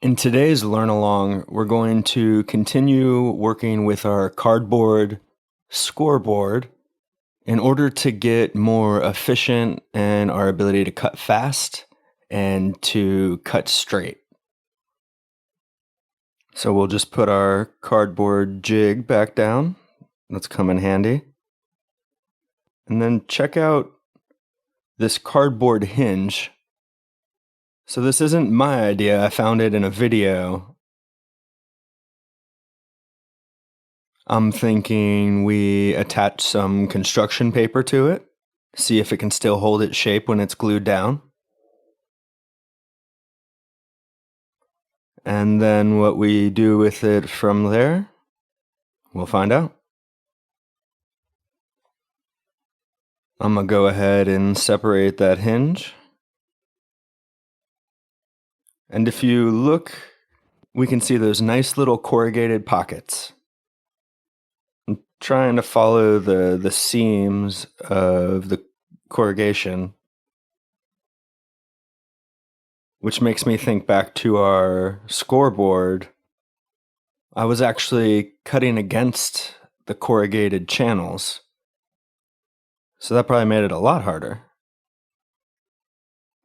In today's Learn Along, we're going to continue working with our cardboard scoreboard in order to get more efficient in our ability to cut fast and to cut straight. So we'll just put our cardboard jig back down. That's come in handy. And then check out this cardboard hinge. So this isn't my idea. I found it in a video. I'm thinking we attach some construction paper to it, see if it can still hold its shape when it's glued down. And then what we do with it from there, we'll find out. I'm gonna go ahead and separate that hinge. And if you look, we can see those nice little corrugated pockets. I'm trying to follow the seams of the corrugation, which makes me think back to our scoreboard. I was actually cutting against the corrugated channels, so that probably made it a lot harder.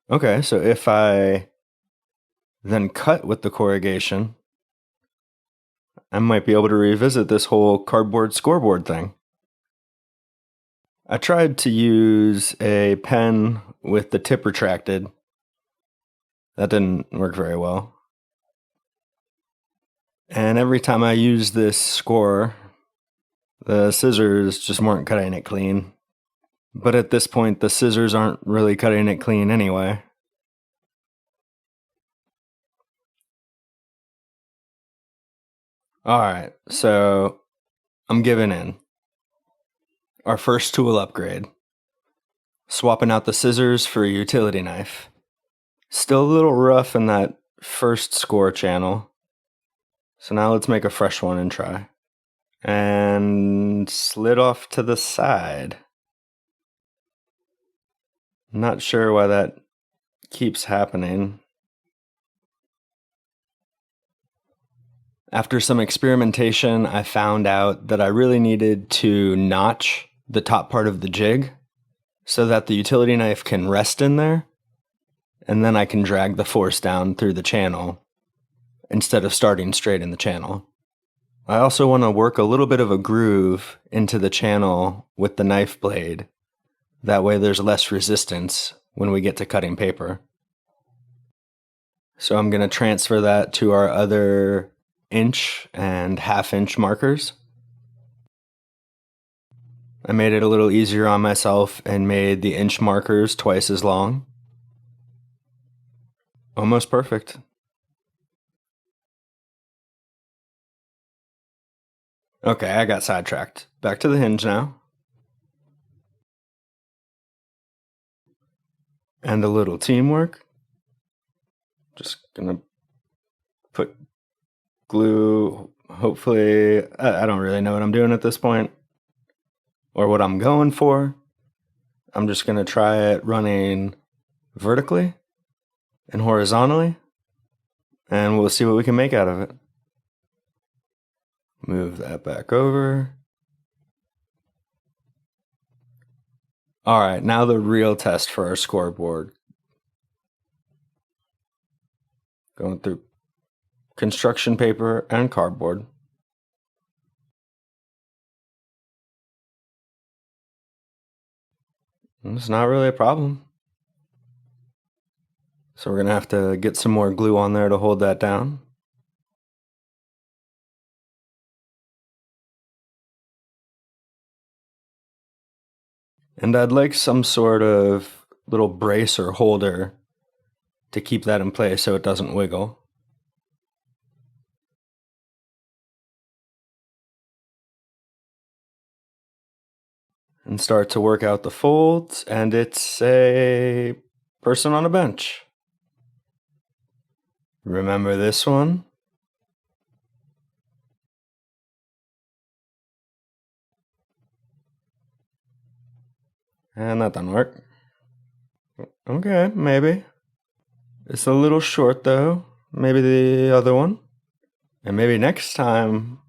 Okay, so if I then cut with the corrugation, I might be able to revisit this whole cardboard scoreboard thing. I tried to use a pen with the tip retracted. That didn't work very well. And every time I used this score, the scissors just weren't cutting it clean. But at this point, the scissors aren't really cutting it clean anyway. Alright, so I'm giving in. Our first tool upgrade. Swapping out the scissors for a utility knife. Still a little rough in that first score channel. So now let's make a fresh one and try. And slid off to the side. Not sure why that keeps happening. After some experimentation, I found out that I really needed to notch the top part of the jig so that the utility knife can rest in there, and then I can drag the force down through the channel instead of starting straight in the channel. I also want to work a little bit of a groove into the channel with the knife blade. That way there's less resistance when we get to cutting paper. So I'm going to transfer that to our other 1 and 1/2 inch markers. I made it a little easier on myself and made the inch markers twice as long. Almost perfect. Okay, I got sidetracked. Back to the hinge now. And a little teamwork. Just gonna put glue, hopefully, I don't really know what I'm doing at this point, or what I'm going for. I'm just gonna try it running vertically and horizontally, and we'll see what we can make out of it. Move that back over. Alright, now the real test for our scoreboard. Going through construction paper and cardboard. It's not really a problem. So we're gonna have to get some more glue on there to hold that down. And I'd like some sort of little brace or holder to keep that in place so it doesn't wiggle. And start to work out the folds, and it's a person on a bench. Remember this one? And that doesn't work. Okay, maybe. It's a little short though. maybe the other one. And maybe next time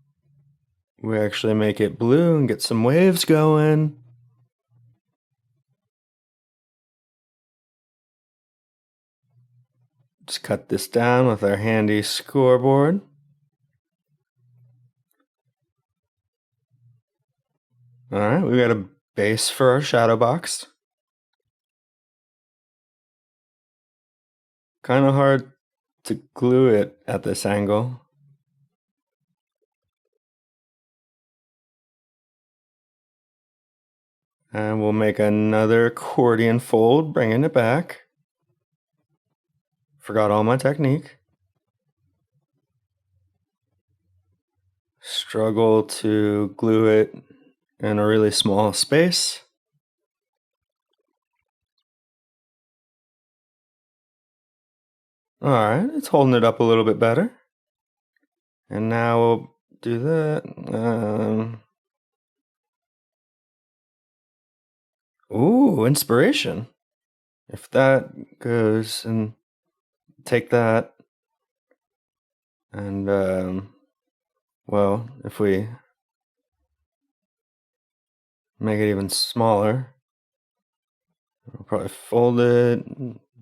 we actually make it blue and get some waves going. Just cut this down with our handy scoreboard. All right, we got a base for our shadow box. Kind of hard to glue it at this angle. And we'll make another accordion fold, bringing it back. Forgot all my technique. Struggle to glue it in a really small space. All right, it's holding it up a little bit better. And now we'll do that. Ooh, inspiration. If that goes, and take that, and well, if we make it even smaller, we'll probably fold it.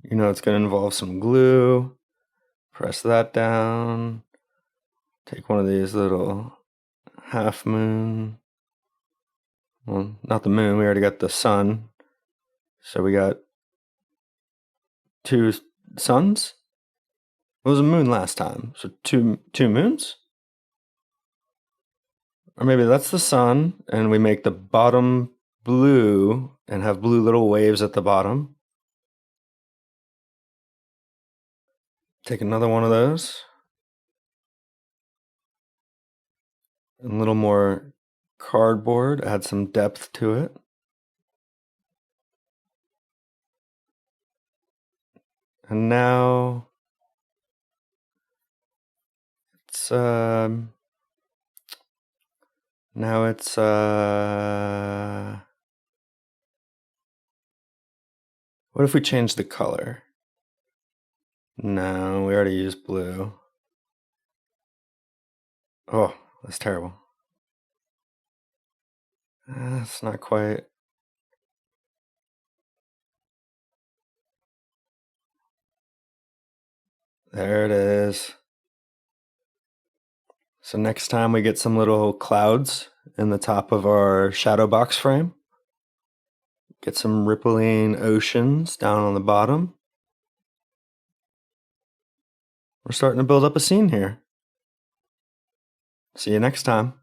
You know, it's going to involve some glue. Press that down. Take one of these little half moon. Well, not the moon, we already got the sun. So we got two suns. It was a moon last time, so two moons? Or maybe that's the sun, and we make the bottom blue and have blue little waves at the bottom. Take another one of those. A little more cardboard, add some depth to it. And now it's what if we change the color? No, we already used blue. Oh, that's terrible. That's not quite. There it is. So next time we get some little clouds in the top of our shadow box frame. Get some rippling oceans down on the bottom. We're starting to build up a scene here. See you next time.